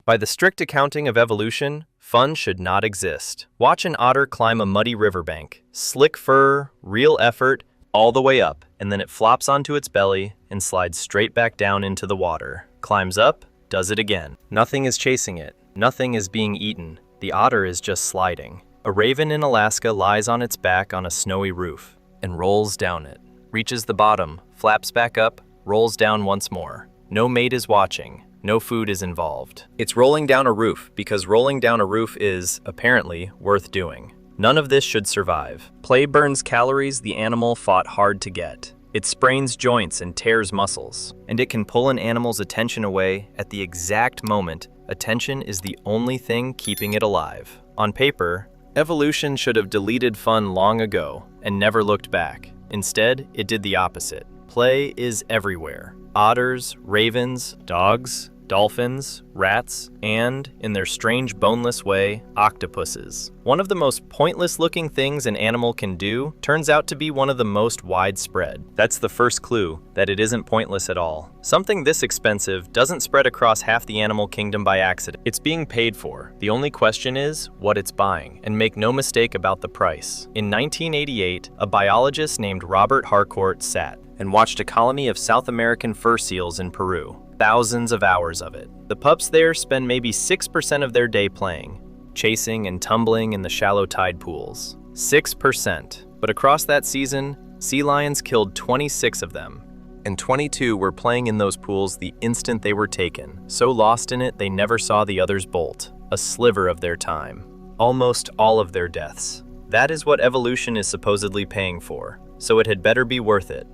By the strict accounting of evolution, fun should not exist. Watch an otter climb a muddy riverbank. Slick fur, real effort, all the way up, and then it flops onto its belly and slides straight back down into the water. Climbs up, does it again. Nothing is chasing it. Nothing is being eaten. The otter is just sliding. A raven in Alaska lies on its back on a snowy roof and rolls down it. Reaches the bottom, flaps back up, rolls down once more. No mate is watching. No food is involved. It's rolling down a roof because rolling down a roof is, apparently, worth doing. None of this should survive. Play burns calories the animal fought hard to get. It sprains joints and tears muscles. And it can pull an animal's attention away at the exact moment attention is the only thing keeping it alive. On paper, evolution should have deleted fun long ago and never looked back. Instead, it did the opposite. Play is everywhere. Otters, ravens, dogs, dolphins, rats, and, in their strange boneless way, octopuses. One of the most pointless-looking things an animal can do turns out to be one of the most widespread. That's the first clue, that it isn't pointless at all. Something this expensive doesn't spread across half the animal kingdom by accident. It's being paid for. The only question is what it's buying, and make no mistake about the price. In 1988, a biologist named Robert Harcourt sat and watched a colony of South American fur seals in Peru. Thousands of hours of it. The pups there spend maybe 6% of their day playing, chasing and tumbling in the shallow tide pools. 6%. But across that season, sea lions killed 26 of them, and 22 were playing in those pools the instant they were taken, so lost in it they never saw the others bolt. A sliver of their time. Almost all of their deaths. That is what evolution is supposedly paying for, so it had better be worth it.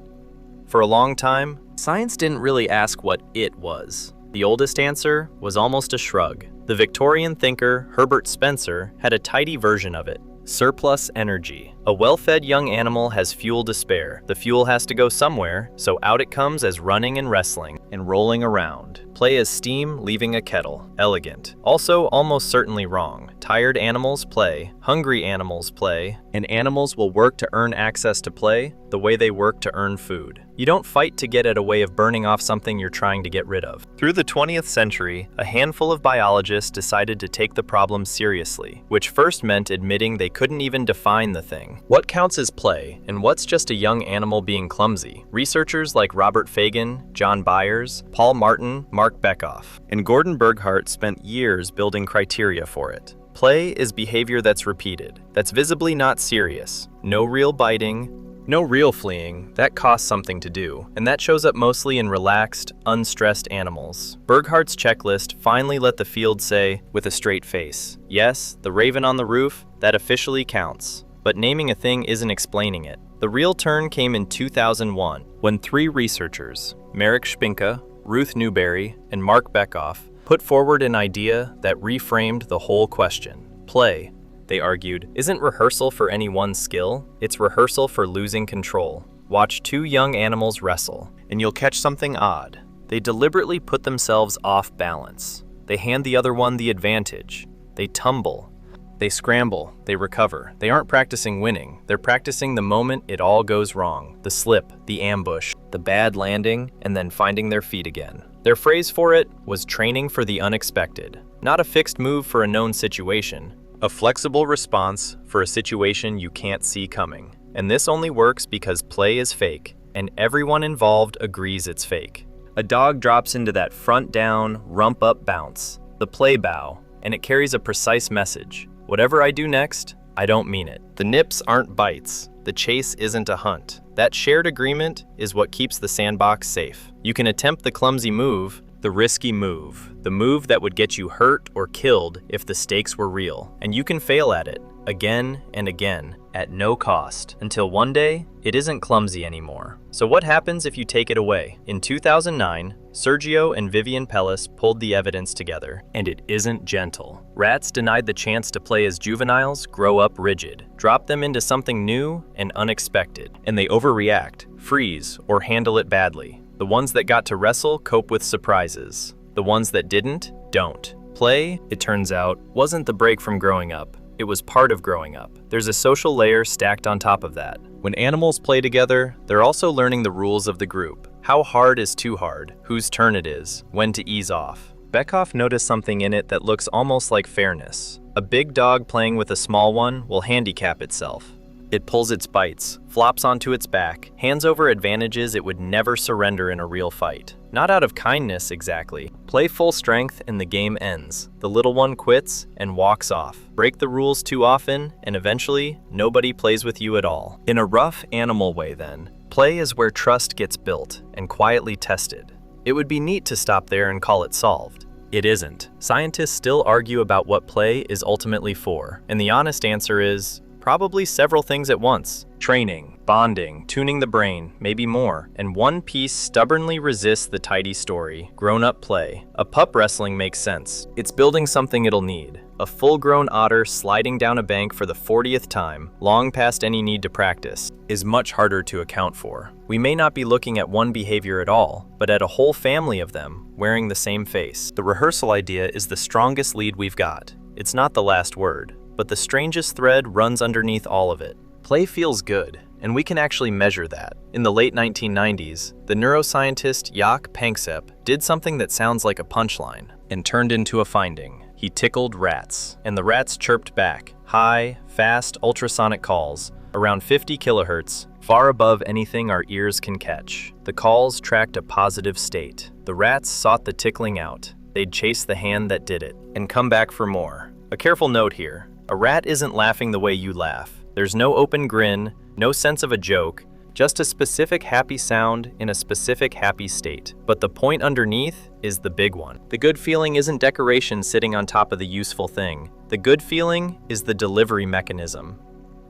For a long time, science didn't really ask what it was. The oldest answer was almost a shrug. The Victorian thinker Herbert Spencer had a tidy version of it. Surplus energy. A well-fed young animal has fuel to spare. The fuel has to go somewhere, so out it comes as running and wrestling and rolling around. Play as steam leaving a kettle. Elegant. Also almost certainly wrong. Tired animals play. Hungry animals play. And animals will work to earn access to play the way they work to earn food. You don't fight to get at a way of burning off something you're trying to get rid of. Through the 20th century, a handful of biologists decided to take the problem seriously, which first meant admitting they couldn't even define the thing. What counts as play, and what's just a young animal being clumsy? Researchers like Robert Fagan, John Byers, Paul Martin, Mark Bekoff, and Gordon Burghardt spent years building criteria for it. Play is behavior that's repeated, that's visibly not serious. No real biting, no real fleeing. That costs something to do, and that shows up mostly in relaxed, unstressed animals. Burghardt's checklist finally let the field say, with a straight face, yes, the raven on the roof, that officially counts. But naming a thing isn't explaining it. The real turn came in 2001, when 3 researchers, Marek Spinka, Ruth Newberry, and Mark Bekoff, put forward an idea that reframed the whole question. Play, they argued, isn't rehearsal for any one skill, it's rehearsal for losing control. Watch 2 young animals wrestle, and you'll catch something odd. They deliberately put themselves off balance. They hand the other one the advantage. They tumble. They scramble, they recover. They aren't practicing winning. They're practicing the moment it all goes wrong. The slip, the ambush, the bad landing, and then finding their feet again. Their phrase for it was training for the unexpected. Not a fixed move for a known situation. A flexible response for a situation you can't see coming. And this only works because play is fake, and everyone involved agrees it's fake. A dog drops into that front down, rump up bounce, the play bow, and it carries a precise message. Whatever I do next, I don't mean it. The nips aren't bites. The chase isn't a hunt. That shared agreement is what keeps the sandbox safe. You can attempt the clumsy move, the risky move, the move that would get you hurt or killed if the stakes were real. And you can fail at it, again and again, at no cost, until one day, it isn't clumsy anymore. So what happens if you take it away? In 2009, Sergio and Vivian Pellis pulled the evidence together, and it isn't gentle. Rats denied the chance to play as juveniles grow up rigid, drop them into something new and unexpected, and they overreact, freeze, or handle it badly. The ones that got to wrestle cope with surprises. The ones that didn't, don't. Play, it turns out, wasn't the break from growing up. It was part of growing up. There's a social layer stacked on top of that. When animals play together, they're also learning the rules of the group. How hard is too hard, whose turn it is, when to ease off. Beckhoff noticed something in it that looks almost like fairness. A big dog playing with a small one will handicap itself. It pulls its bites, flops onto its back, hands over advantages it would never surrender in a real fight. Not out of kindness, exactly. Play full strength and the game ends. The little one quits and walks off. Break the rules too often, and eventually, nobody plays with you at all. In a rough animal way then, play is where trust gets built and quietly tested. It would be neat to stop there and call it solved. It isn't. Scientists still argue about what play is ultimately for, and the honest answer is probably several things at once. Training, bonding, tuning the brain, maybe more. And one piece stubbornly resists the tidy story: grown-up play. A pup wrestling makes sense. It's building something it'll need. A full-grown otter sliding down a bank for the 40th time, long past any need to practice, is much harder to account for. We may not be looking at one behavior at all, but at a whole family of them, wearing the same face. The rehearsal idea is the strongest lead we've got. It's not the last word, but the strangest thread runs underneath all of it. Play feels good, and we can actually measure that. In the late 1990s, the neuroscientist Jaak Panksepp did something that sounds like a punchline and turned into a finding. He tickled rats, and the rats chirped back, high, fast, ultrasonic calls, around 50 kilohertz, far above anything our ears can catch. The calls tracked a positive state. The rats sought the tickling out. They'd chase the hand that did it, and come back for more. A careful note here: a rat isn't laughing the way you laugh. There's no open grin, no sense of a joke, just a specific happy sound in a specific happy state. But the point underneath is the big one. The good feeling isn't decoration sitting on top of the useful thing. The good feeling is the delivery mechanism.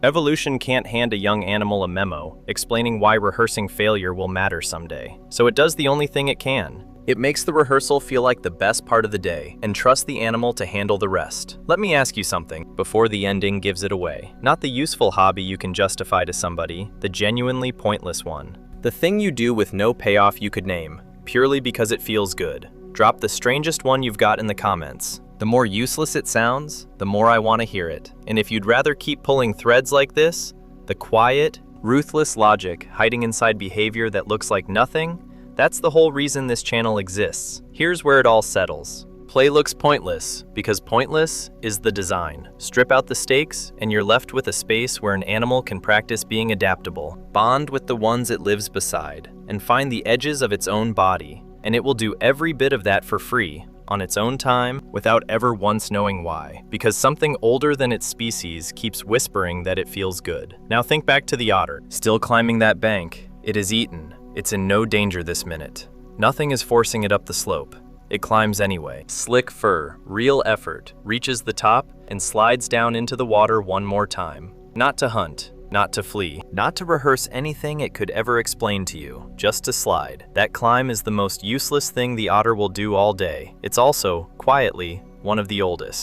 Evolution can't hand a young animal a memo explaining why rehearsing failure will matter someday. So it does the only thing it can. It makes the rehearsal feel like the best part of the day and trusts the animal to handle the rest. Let me ask you something before the ending gives it away. Not the useful hobby you can justify to somebody, the genuinely pointless one. The thing you do with no payoff you could name, purely because it feels good. Drop the strangest one you've got in the comments. The more useless it sounds, the more I want to hear it. And if you'd rather keep pulling threads like this, the quiet, ruthless logic hiding inside behavior that looks like nothing, that's the whole reason this channel exists. Here's where it all settles. Play looks pointless because pointless is the design. Strip out the stakes and you're left with a space where an animal can practice being adaptable, bond with the ones it lives beside, and find the edges of its own body. And it will do every bit of that for free, on its own time, without ever once knowing why. Because something older than its species keeps whispering that it feels good. Now think back to the otter. Still climbing that bank. It is eaten. It's in no danger this minute. Nothing is forcing it up the slope. It climbs anyway. Slick fur, real effort, reaches the top and slides down into the water one more time. Not to hunt, not to flee, not to rehearse anything it could ever explain to you, just to slide. That climb is the most useless thing the otter will do all day. It's also, quietly, one of the oldest.